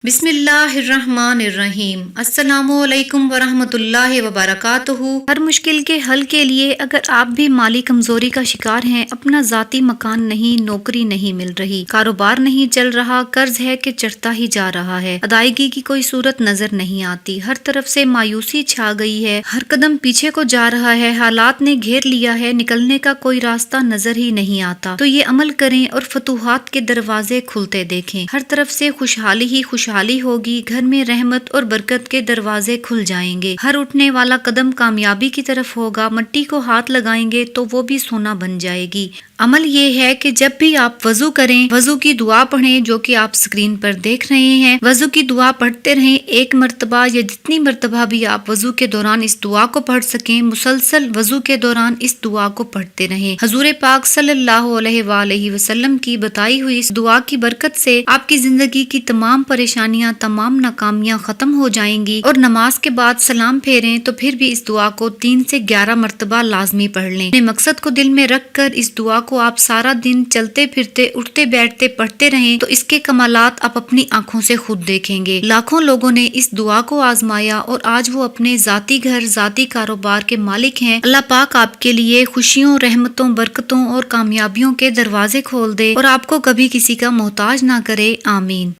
بسم اللہ الرحمن الرحیم۔ السلام علیکم ورحمۃ اللہ وبرکاتہ۔ ہر مشکل کے حل کے لیے اگر آپ بھی مالی کمزوری کا شکار ہیں، اپنا ذاتی مکان نہیں، نوکری نہیں مل رہی، کاروبار نہیں چل رہا، قرض ہے کہ چڑھتا ہی جا رہا ہے، ادائیگی کی کوئی صورت نظر نہیں آتی، ہر طرف سے مایوسی چھا گئی ہے، ہر قدم پیچھے کو جا رہا ہے، حالات نے گھیر لیا ہے، نکلنے کا کوئی راستہ نظر ہی نہیں آتا، تو یہ عمل کریں اور فتوحات کے دروازے کھلتے دیکھیں۔ ہر طرف سے خوشحالی ہی خوشحالی ہوگی، گھر میں رحمت اور برکت کے دروازے کھل جائیں گے، ہر اٹھنے والا قدم کامیابی کی طرف ہوگا، مٹی کو ہاتھ لگائیں گے تو وہ بھی سونا بن جائے گی۔ عمل یہ ہے کہ جب بھی آپ وضو کریں، وضو کی دعا پڑھیں جو کہ آپ اسکرین پر دیکھ رہے ہیں، وضو کی دعا پڑھتے رہیں، ایک مرتبہ یا جتنی مرتبہ بھی آپ وضو کے دوران اس دعا کو پڑھ سکیں، مسلسل وضو کے دوران اس دعا کو پڑھتے رہیں۔ حضور پاک صلی اللہ علیہ وآلہ وسلم کی بتائی ہوئی اس دعا کی برکت سے آپ کی زندگی کی تمام پریشانیاں، تمام ناکامیاں ختم ہو جائیں گی، اور نماز کے بعد سلام پھیریں تو پھر بھی اس دعا کو 3 سے 11 مرتبہ لازمی پڑھ لیں۔ اپنے مقصد کو دل میں رکھ کر اس دعا کو آپ سارا دن چلتے پھرتے، اٹھتے بیٹھتے پڑھتے رہیں تو اس کے کمالات آپ اپنی آنکھوں سے خود دیکھیں گے۔ لاکھوں لوگوں نے اس دعا کو آزمایا اور آج وہ اپنے ذاتی گھر، ذاتی کاروبار کے مالک ہیں۔ اللہ پاک آپ کے لیے خوشیوں، رحمتوں، برکتوں اور کامیابیوں کے دروازے کھول دے اور آپ کو کبھی کسی کا محتاج نہ کرے، آمین۔